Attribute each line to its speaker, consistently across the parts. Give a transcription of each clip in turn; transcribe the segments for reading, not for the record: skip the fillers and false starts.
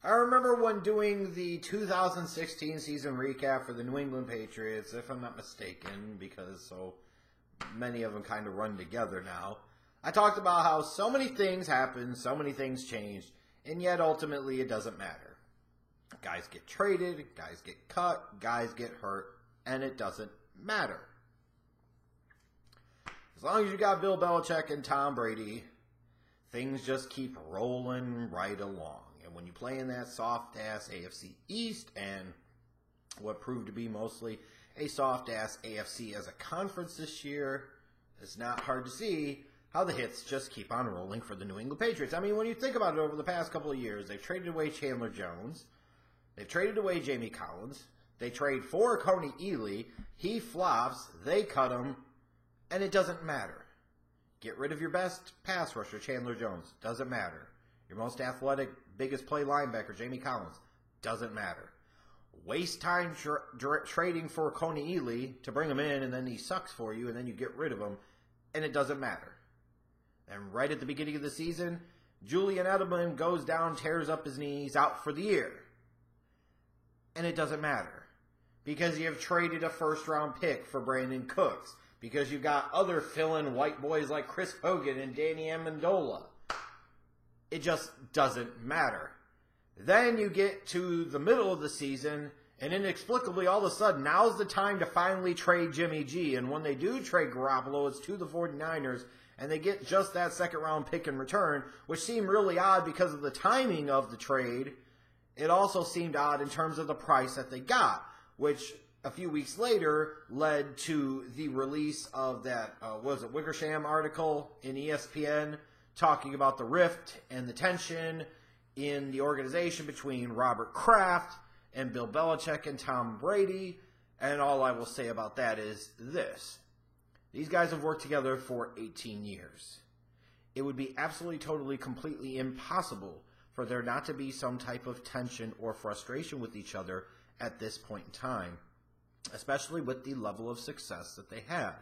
Speaker 1: I remember when doing the 2016 season recap for the New England Patriots, if I'm not mistaken, because so many of them kind of run together now. I talked about how so many things happened, so many things changed, and yet ultimately it doesn't matter. Guys get traded, guys get cut, guys get hurt, and it doesn't matter. As long as you got Bill Belichick and Tom Brady, things just keep rolling right along. And when you play in that soft-ass AFC East and what proved to be mostly a soft-ass AFC as a conference this year, it's not hard to see how the hits just keep on rolling for the New England Patriots. I mean, when you think about it, over the past couple of years, they've traded away Chandler Jones. They've traded away Jamie Collins. They trade for Coney Ely. He flops. They cut him. And it doesn't matter. Get rid of your best pass rusher, Chandler Jones. Doesn't matter. Your most athletic, biggest play linebacker, Jamie Collins. Doesn't matter. Waste time trading for Coney Ely to bring him in, and then he sucks for you, and then you get rid of him, and it doesn't matter. And right at the beginning of the season, Julian Edelman goes down, tears up his knees, out for the year. And it doesn't matter. Because you have traded a first-round pick for Brandon Cooks. Because you've got other fill-in white boys like Chris Hogan and Danny Amendola. It just doesn't matter. Then you get to the middle of the season, and inexplicably, all of a sudden, now's the time to finally trade Jimmy G. And when they do trade Garoppolo, it's to the 49ers, and they get just that second-round pick in return, which seemed really odd because of the timing of the trade. It also seemed odd in terms of the price that they got, which a few weeks later led to the release of that, Wickersham article in ESPN talking about the rift and the tension in the organization between Robert Kraft and Bill Belichick and Tom Brady. And all I will say about that is this. These guys have worked together for 18 years. It would be absolutely, totally, completely impossible for there not to be some type of tension or frustration with each other at this point in time, especially with the level of success that they have.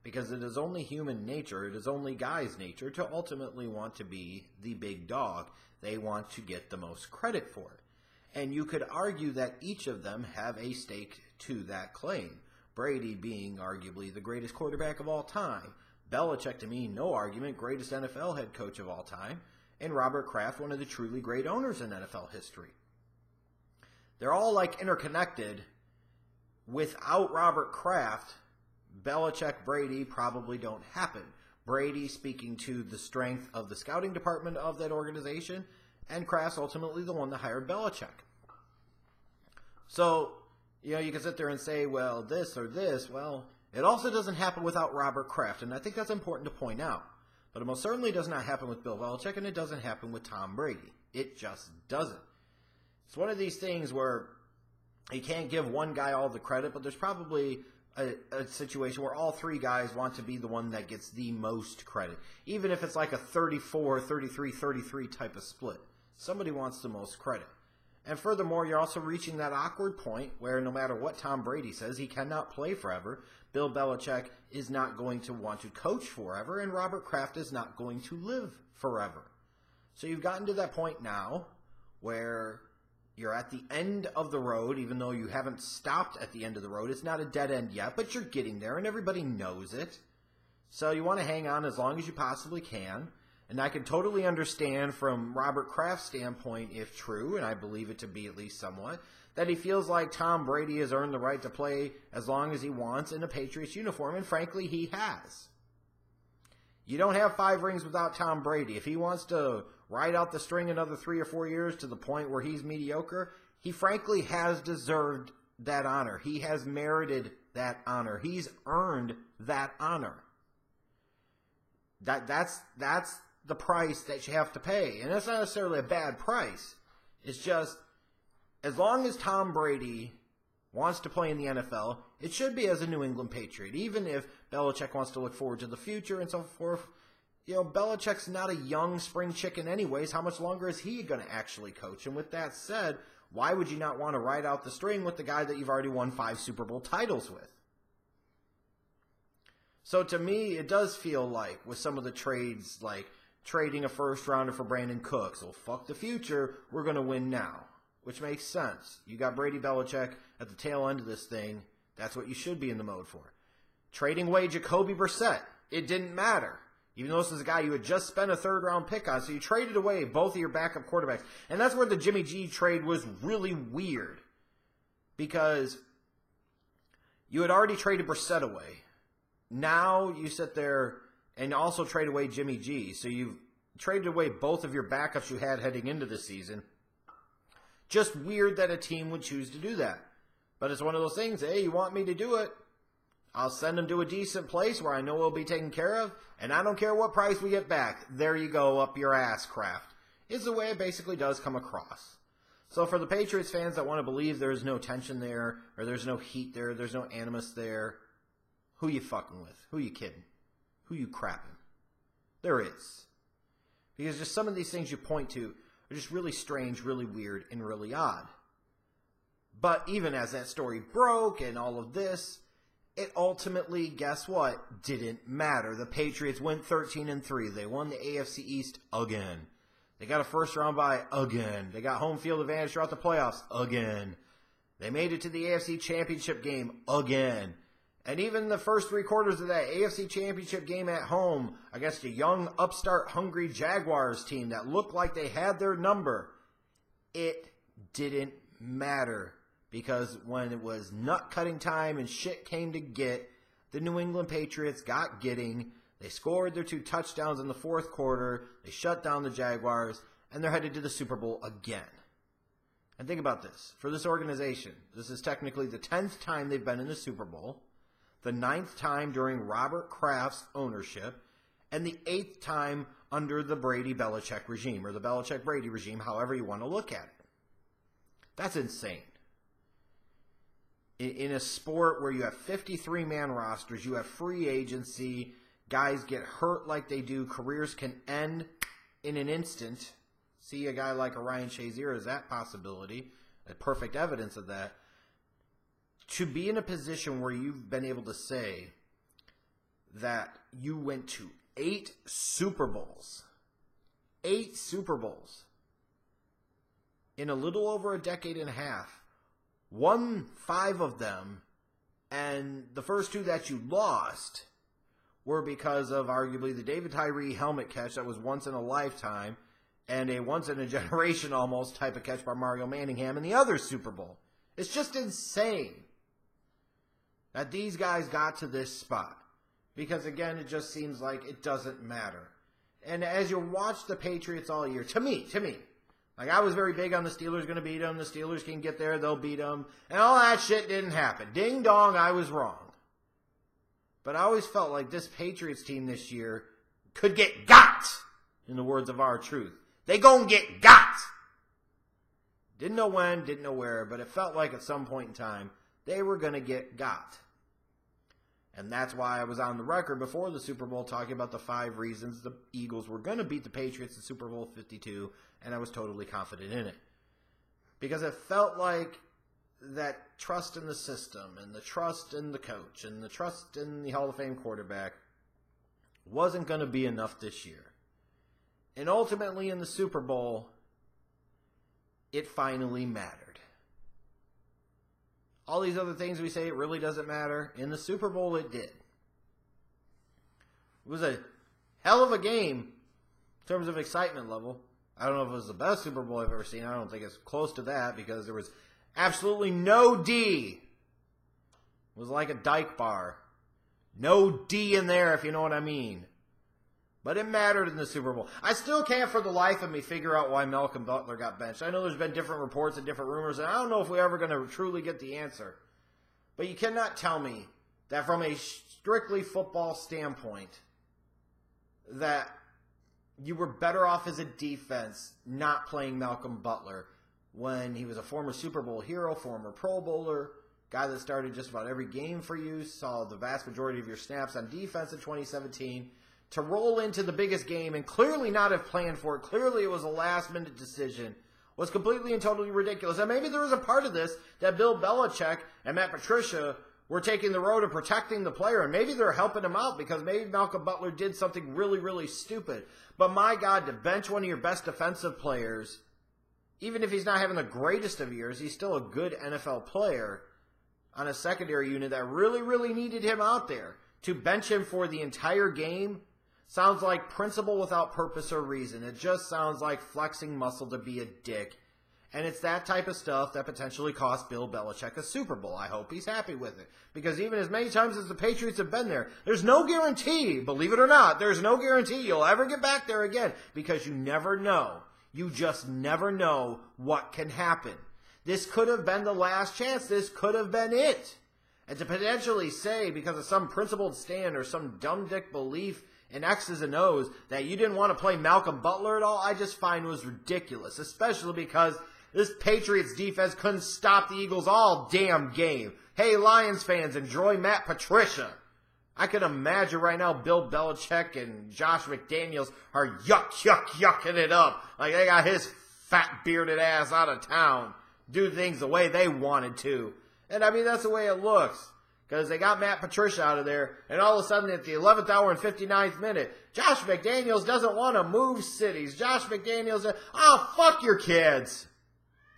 Speaker 1: Because it is only human nature, it is only guys' nature to ultimately want to be the big dog. They want to get the most credit for it. And you could argue that each of them have a stake to that claim. Brady being arguably the greatest quarterback of all time. Belichick, to me, no argument, greatest NFL head coach of all time. And Robert Kraft, one of the truly great owners in NFL history. They're all like interconnected. Without Robert Kraft, Belichick, Brady probably don't happen. Brady speaking to the strength of the scouting department of that organization, and Kraft's ultimately the one that hired Belichick. So, you can sit there and say, well, this or this. Well, it also doesn't happen without Robert Kraft, and I think that's important to point out. But it most certainly does not happen with Bill Belichick, and it doesn't happen with Tom Brady. It just doesn't. It's one of these things where you can't give one guy all the credit, but there's probably a situation where all three guys want to be the one that gets the most credit. Even if it's like a 34, 33, 33 type of split. Somebody wants the most credit. And furthermore, you're also reaching that awkward point where no matter what Tom Brady says, he cannot play forever. Bill Belichick is not going to want to coach forever, and Robert Kraft is not going to live forever. So you've gotten to that point now where you're at the end of the road, even though you haven't stopped at the end of the road. It's not a dead end yet, but you're getting there, and everybody knows it. So you want to hang on as long as you possibly can. And I can totally understand from Robert Kraft's standpoint, if true, and I believe it to be at least somewhat, that he feels like Tom Brady has earned the right to play as long as he wants in a Patriots uniform, and frankly, he has. You don't have 5 rings without Tom Brady. If he wants to ride out the string another 3 or 4 years to the point where he's mediocre, he frankly has deserved that honor. He has merited that honor. He's earned that honor. That's the price that you have to pay. And that's not necessarily a bad price. It's just, as long as Tom Brady wants to play in the NFL, it should be as a New England Patriot. Even if Belichick wants to look forward to the future and so forth, Belichick's not a young spring chicken anyways. How much longer is he going to actually coach? And with that said, why would you not want to ride out the string with the guy that you've already won 5 Super Bowl titles with? So to me, it does feel like with some of the trades, like trading a first rounder for Brandon Cooks. So fuck the future. We're going to win now, which makes sense. You got Brady Belichick at the tail end of this thing. That's what you should be in the mode for. Trading away Jacoby Brissett. It didn't matter. Even though this is a guy you had just spent a third-round pick on, so you traded away both of your backup quarterbacks. And that's where the Jimmy G trade was really weird. Because you had already traded Brissett away. Now you sit there and also trade away Jimmy G. So you've traded away both of your backups you had heading into the season. Just weird that a team would choose to do that. But it's one of those things, hey, you want me to do it? I'll send them to a decent place where I know we'll be taken care of, and I don't care what price we get back. There you go, up your ass, Kraft. Is the way it basically does come across. So for the Patriots fans that want to believe there's no tension there, or there's no heat there, there's no animus there, who you fucking with? Who you kidding? Who you crapping? There is. Because just some of these things you point to are just really strange, really weird, and really odd. But even as that story broke and all of this, it ultimately, guess what, didn't matter. The Patriots went 13-3. They won the AFC East again. They got a first-round bye again. They got home field advantage throughout the playoffs again. They made it to the AFC Championship game again. And even the first three quarters of that AFC Championship game at home against a young, upstart, hungry Jaguars team that looked like they had their number, it didn't matter. Because when it was nut-cutting time and shit came to get, the New England Patriots got getting. They scored their 2 touchdowns in the fourth quarter. They shut down the Jaguars. And they're headed to the Super Bowl again. And think about this. For this organization, this is technically the 10th time they've been in the Super Bowl, the 9th time during Robert Kraft's ownership, and the 8th time under the Brady-Belichick regime, or the Belichick-Brady regime, however you want to look at it. That's insane. In a sport where you have 53-man rosters, you have free agency, guys get hurt like they do, careers can end in an instant. See a guy like a Ryan Shazier as that possibility, a perfect evidence of that. To be in a position where you've been able to say that you went to 8 Super Bowls, 8 Super Bowls, in a little over a decade and a half, won 5 of them, and the first 2 that you lost were because of arguably the David Tyree helmet catch that was once in a lifetime and a once in a generation almost type of catch by Mario Manningham in the other Super Bowl. It's just insane that these guys got to this spot. Because again, it just seems like it doesn't matter. And as you watch the Patriots all year, to me, like, I was very big on the Steelers going to beat them. The Steelers can get there. They'll beat them. And all that shit didn't happen. Ding dong, I was wrong. But I always felt like this Patriots team this year could get got, in the words of R-Truth. They gon' get got. Didn't know when, didn't know where, but it felt like at some point in time, they were going to get got. And that's why I was on the record before the Super Bowl talking about the 5 reasons the Eagles were going to beat the Patriots in Super Bowl 52, and I was totally confident in it. Because it felt like that trust in the system, and the trust in the coach, and the trust in the Hall of Fame quarterback wasn't going to be enough this year. And ultimately in the Super Bowl, it finally mattered. All these other things we say it really doesn't matter. In the Super Bowl, it did. It was a hell of a game in terms of excitement level. I don't know if it was the best Super Bowl I've ever seen. I don't think it's close to that because there was absolutely no D. It was like a dyke bar. No D in there, if you know what I mean. But it mattered in the Super Bowl. I still can't for the life of me figure out why Malcolm Butler got benched. I know there's been different reports and different rumors, and I don't know if we're ever going to truly get the answer. But you cannot tell me that from a strictly football standpoint that you were better off as a defense not playing Malcolm Butler when he was a former Super Bowl hero, former Pro Bowler, guy that started just about every game for you, saw the vast majority of your snaps on defense in 2017, to roll into the biggest game and clearly not have planned for it, clearly it was a last-minute decision, was completely and totally ridiculous. And maybe there was a part of this that Bill Belichick and Matt Patricia were taking the road of protecting the player, and maybe they're helping him out because maybe Malcolm Butler did something really, really stupid. But my God, to bench one of your best defensive players, even if he's not having the greatest of years, he's still a good NFL player on a secondary unit that really, really needed him out there. To bench him for the entire game sounds like principle without purpose or reason. It just sounds like flexing muscle to be a dick. And it's that type of stuff that potentially cost Bill Belichick a Super Bowl. I hope he's happy with it. Because even as many times as the Patriots have been there, there's no guarantee, believe it or not, there's no guarantee you'll ever get back there again. Because you never know. You just never know what can happen. This could have been the last chance. This could have been it. And to potentially say, because of some principled stand or some dumb dick belief in X's and O's, that you didn't want to play Malcolm Butler at all, I just find was ridiculous. Especially because this Patriots defense couldn't stop the Eagles all damn game. Hey, Lions fans, enjoy Matt Patricia. I can imagine right now Bill Belichick and Josh McDaniels are yucking it up. Like they got his fat bearded ass out of town. Do things the way they wanted to. And I mean, that's the way it looks. Because they got Matt Patricia out of there, and all of a sudden at the 11th hour and 59th minute, Josh McDaniels doesn't want to move cities. Josh McDaniels, fuck your kids.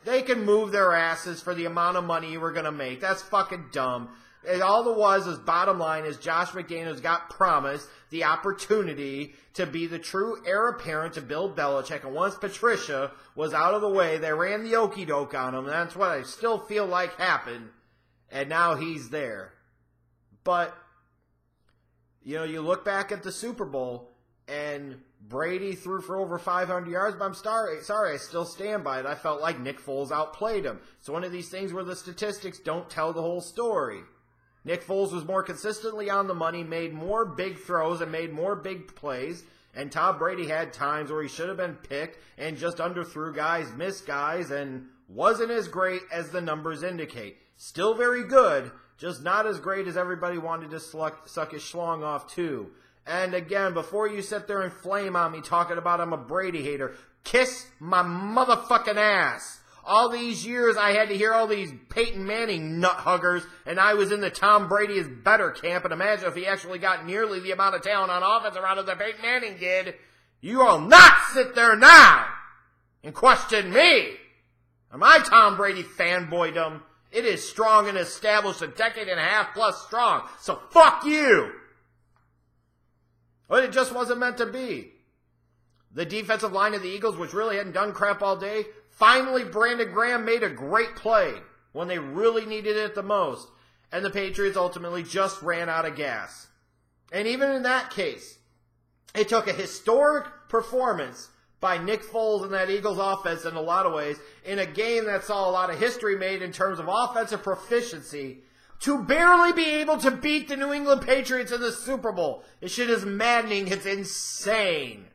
Speaker 1: They can move their asses for the amount of money you were going to make. That's fucking dumb. And all it was bottom line is Josh McDaniels got promised the opportunity to be the true heir apparent to Bill Belichick. And once Patricia was out of the way, they ran the okey doke on him. And that's what I still feel like happened. And now he's there. But, you look back at the Super Bowl, and Brady threw for over 500 yards, but I'm sorry, I still stand by it. I felt like Nick Foles outplayed him. It's one of these things where the statistics don't tell the whole story. Nick Foles was more consistently on the money, made more big throws, and made more big plays, and Tom Brady had times where he should have been picked and just underthrew guys, missed guys, and wasn't as great as the numbers indicate. Still very good, just not as great as everybody wanted to suck his schlong off too. And again, before you sit there and flame on me talking about I'm a Brady hater, kiss my motherfucking ass. All these years I had to hear all these Peyton Manning nut huggers, and I was in the Tom Brady is better camp, and imagine if he actually got nearly the amount of talent on offense around that Peyton Manning did. You will not sit there now and question me or my Tom Brady fanboydom. It is strong and established, a decade and a half plus strong. So fuck you. But it just wasn't meant to be. The defensive line of the Eagles, which really hadn't done crap all day, finally Brandon Graham made a great play when they really needed it the most. And the Patriots ultimately just ran out of gas. And even in that case, it took a historic performance by Nick Foles and that Eagles offense in a lot of ways, in a game that saw a lot of history made in terms of offensive proficiency, to barely be able to beat the New England Patriots in the Super Bowl. This shit is maddening. It's insane.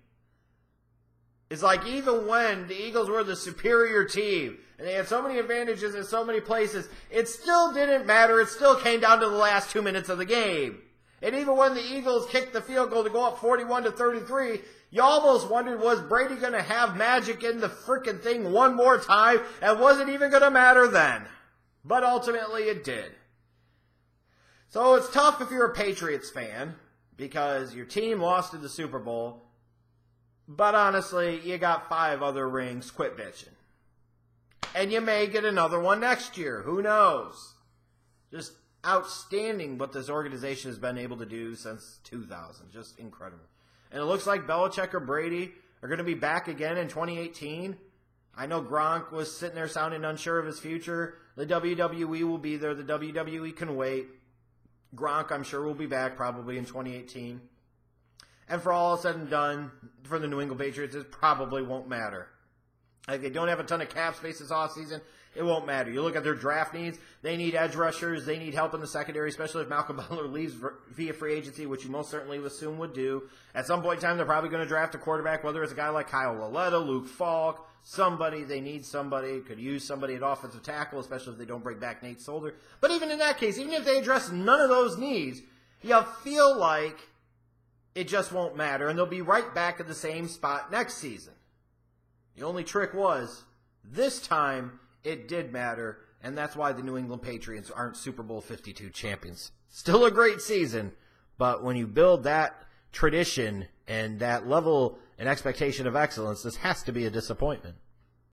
Speaker 1: It's like even when the Eagles were the superior team, and they had so many advantages in so many places, it still didn't matter. It still came down to the last 2 minutes of the game. And even when the Eagles kicked the field goal to go up 41-33, you almost wondered, was Brady going to have magic in the freaking thing one more time? And wasn't even going to matter then. But ultimately it did. So it's tough if you're a Patriots fan, because your team lost in the Super Bowl. But honestly, you got 5 other rings. Quit bitching. And you may get another one next year. Who knows? Just outstanding what this organization has been able to do since 2000. Just incredible. And it looks like Belichick or Brady are going to be back again in 2018. I know Gronk was sitting there sounding unsure of his future. The WWE will be there. The WWE can wait. Gronk, I'm sure, will be back probably in 2018. And for all said and done, for the New England Patriots, it probably won't matter. Like, they don't have a ton of cap space this offseason. It won't matter. You look at their draft needs. They need edge rushers. They need help in the secondary, especially if Malcolm Butler leaves via free agency, which you most certainly assume would do. At some point in time, they're probably going to draft a quarterback, whether it's a guy like Kyle Lauletta, Luke Falk, somebody. They need somebody. Could use somebody at offensive tackle, especially if they don't bring back Nate Solder. But even in that case, even if they address none of those needs, you feel like it just won't matter, and they'll be right back at the same spot next season. The only trick was, this time, it did matter, And that's why the New England Patriots aren't Super Bowl 52 champions. Still a great season, but when you build that tradition and that level and expectation of excellence, this has to be a disappointment.